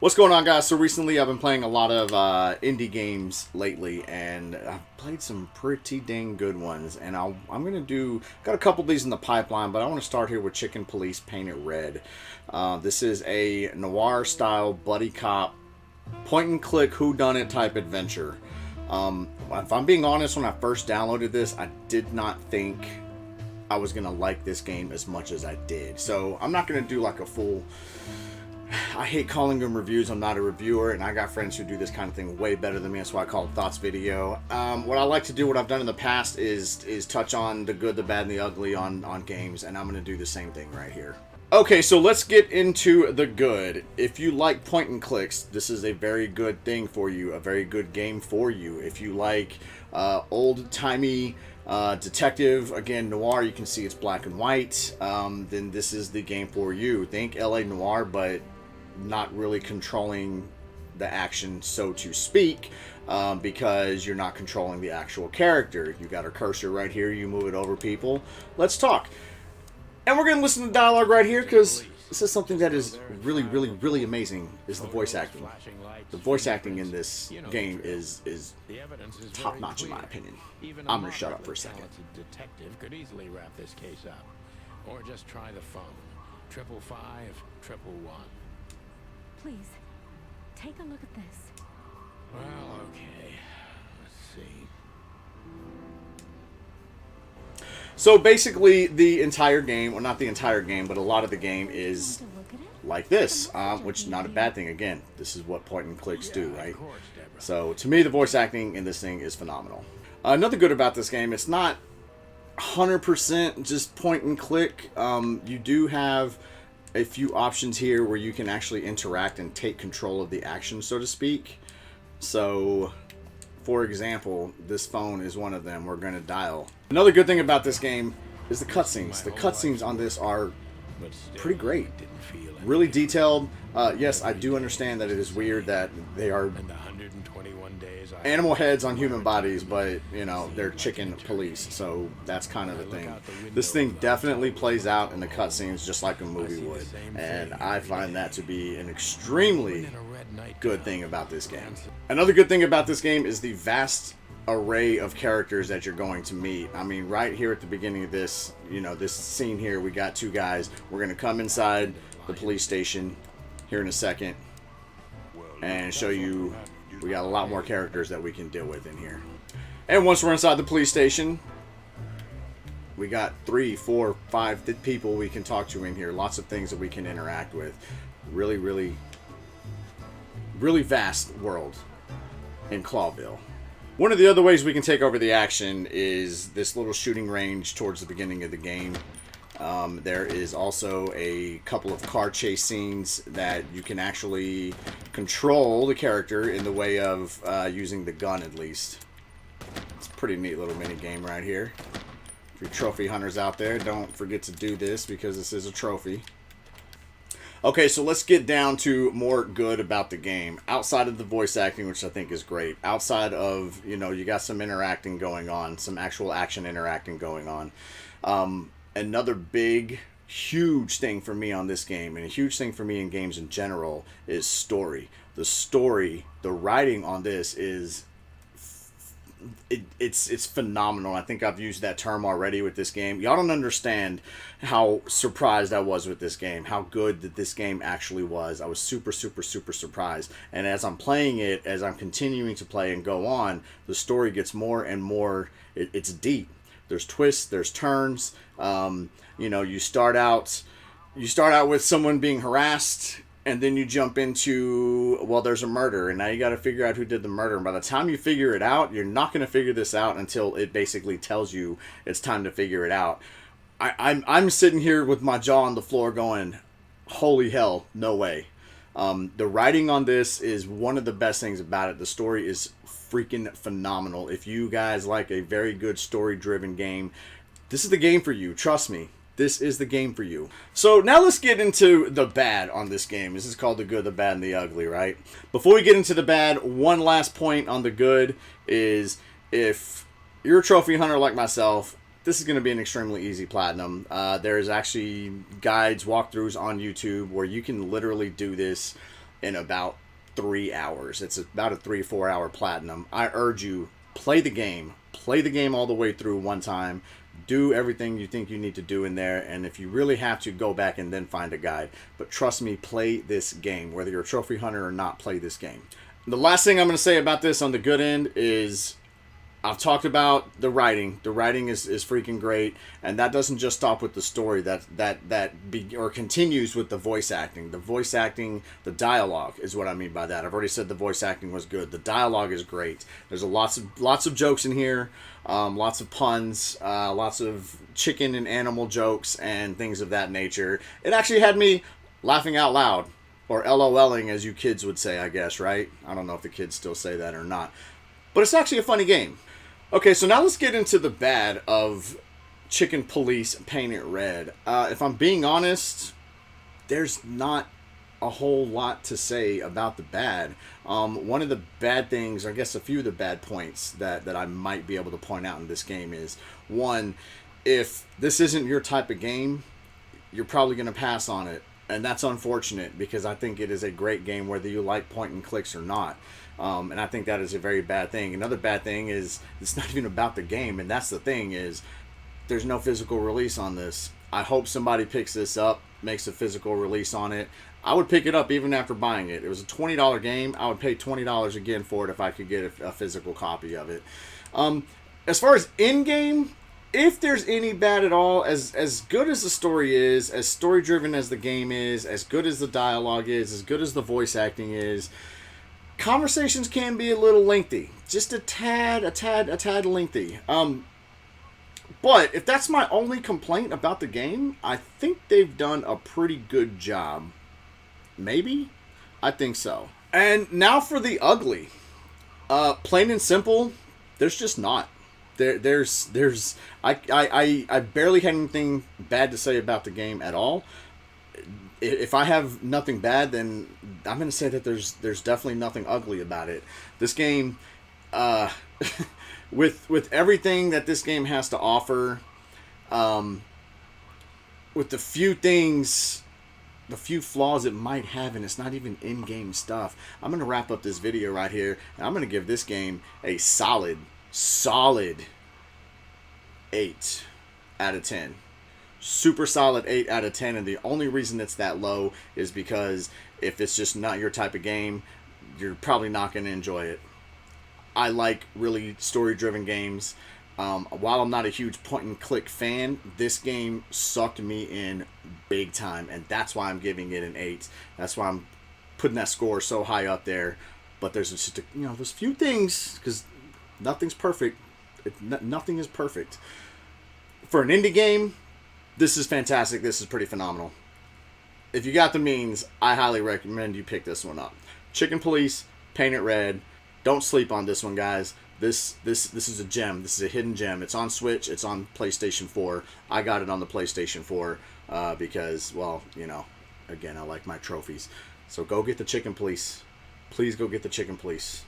What's going on, guys? So recently I've been playing a lot of indie games lately, and I've played some pretty dang good ones. And I'm going to got a couple of these in the pipeline, but I want to start here with Chicken Police Painted Red. This is a noir-style buddy cop, point-and-click whodunit type adventure. If I'm being honest, when I first downloaded this, I did not think I was going to like this game as much as I did. So I'm not going to do like a full... I hate calling them reviews. I'm not a reviewer, and I got friends who do this kind of thing way better than me. That's why I call it Thoughts Video. What I like to do, what I've done in the past, is touch on the good, the bad, and the ugly on games, and I'm going to do the same thing right here. Okay, so let's get into the good. If you like point and clicks, this is a very good thing for you, a very good game for you. If you like old-timey detective, again, noir, you can see it's black and white, then this is the game for you. Think LA Noir, but not really controlling the action, so to speak, because you're not controlling the actual character. You got a cursor right here, you move it over people. Let's talk. And we're going to listen to dialogue right here, because this is something that is really, really, really amazing, is the voice acting. The voice acting in this game is top-notch in my opinion. I'm going to shut up for a second. Detective could easily wrap this case up. Or just try the phone. 555-111. Please, take a look at this. Well, okay. Let's see. So basically, the entire game, well, not the entire game, but a lot of the game is like this, which is not a bad thing. Again, this is what point and clicks do, right? So to me, the voice acting in this thing is phenomenal. Another good about this game, it's not 100% just point and click. You do have a few options here where you can actually interact and take control of the action, so to speak. So, for example, this phone is one of them. We're going to dial. Another good thing about this game is the cutscenes. The cutscenes on this are pretty great. Really detailed. Yes, I do understand that it is weird that they are animal heads on human bodies, but, you know, they're chicken police, so that's kind of the thing. This thing definitely plays out in the cutscenes just like a movie would, and I find that to be an extremely good thing about this game. Another good thing about this game is the vast array of characters that you're going to meet. I mean, right here at the beginning of this, you know, this scene here, we got two guys. We're going to come inside the police station here in a second and show you we got a lot more characters that we can deal with in here. And once we're inside the police station, we got 3, 4, 5 people we can talk to in here. Lots of things that we can interact with. Really, really, really vast world in Clawville. One of the other ways we can take over the action is this little shooting range towards the beginning of the game. There is also a couple of car chase scenes that you can actually control the character in the way of using the gun, at least. It's a pretty neat little mini game right here. If you're trophy hunters out there, don't forget to do this because this is a trophy. Okay, so let's get down to more good about the game. Outside of the voice acting, which I think is great. Outside of, you know, you got some interacting going on. Some actual action interacting going on. Another big, huge thing for me on this game, and a huge thing for me in games in general, is story. The story, the writing on this is... It's phenomenal. I think I've used that term already with this game. Y'all don't understand how surprised I was with this game, how good that this game actually was. I was super, super, super surprised. And as I'm playing it, as I'm continuing to play and go on, the story gets more and more, it's deep. There's twists, there's turns. You know, you start out with someone being harassed, and then you jump into, well, there's a murder, and now you got to figure out who did the murder. And by the time you figure it out, you're not going to figure this out until it basically tells you it's time to figure it out. I'm sitting here with my jaw on the floor going, holy hell, no way. The writing on this is one of the best things about it. The story is freaking phenomenal. If you guys like a very good story-driven game, this is the game for you. Trust me. This is the game for you. So now let's get into the bad on this game. This is called the good, the bad, and the ugly, right? Before we get into the bad, one last point on the good is if you're a trophy hunter like myself, this is going to be an extremely easy platinum. There's actually guides, walkthroughs on YouTube where you can literally do this in about 3 hours. It's about a 3-4 hour platinum. I urge you, play the game. Play the game all the way through one time. Do everything you think you need to do in there, and if you really have to, go back and then find a guide. But trust me, play this game. Whether you're a trophy hunter or not, play this game. The last thing I'm going to say about this on the good end is I've talked about the writing. The writing is freaking great, and that doesn't just stop with the story. Or continues with the voice acting. The voice acting, the dialogue is what I mean by that. I've already said the voice acting was good. The dialogue is great. There's lots of jokes in here, lots of puns, lots of chicken and animal jokes and things of that nature. It actually had me laughing out loud, or LOLing as you kids would say, I guess, right? I don't know if the kids still say that or not, but it's actually a funny game. Okay, so now let's get into the bad of Chicken Police Paint It Red. If I'm being honest, there's not a whole lot to say about the bad. One of the bad things, I guess a few of the bad points that I might be able to point out in this game is, one, if this isn't your type of game, you're probably going to pass on it. And that's unfortunate, because I think it is a great game whether you like point and clicks or not. And I think that is a very bad thing. Another bad thing is it's not even about the game, and that's the thing, is there's no physical release on this. I hope somebody picks this up, makes a physical release on it. I would pick it up even after buying it. It was a $20 game. I would pay $20 again for it if I could get a physical copy of it. As far as in-game, if there's any bad at all, as good as the story is, as story-driven as the game is, as good as the dialogue is, as good as the voice acting is, conversations can be a little lengthy. Just a tad lengthy. But if that's my only complaint about the game, I think they've done a pretty good job. Maybe? I think so. And now for the ugly. Plain and simple, there's just not. I barely had anything bad to say about the game at all. If I have nothing bad, then I'm going to say that there's definitely nothing ugly about it. This game, with everything that this game has to offer, with the few flaws it might have, and it's not even in-game stuff, I'm going to wrap up this video right here, and I'm going to give this game a solid 8 out of 10. Super solid 8 out of 10, and the only reason it's that low is because if it's just not your type of game, you're probably not going to enjoy it. I like really story-driven games. While I'm not a huge point-and-click fan, this game sucked me in big time, and that's why I'm giving it an 8. That's why I'm putting that score so high up there. But there's just there's few things, because nothing's perfect. Nothing is perfect. For an indie game, this is fantastic. This is pretty phenomenal. If you got the means, I highly recommend you pick this one up. Chicken Police, Paint It Red. Don't sleep on this one, guys. This is a gem. This is a hidden gem. It's on Switch. It's on PlayStation 4. I got it on the PlayStation 4 because, well, again, I like my trophies. So go get the Chicken Police. Please go get the Chicken Police.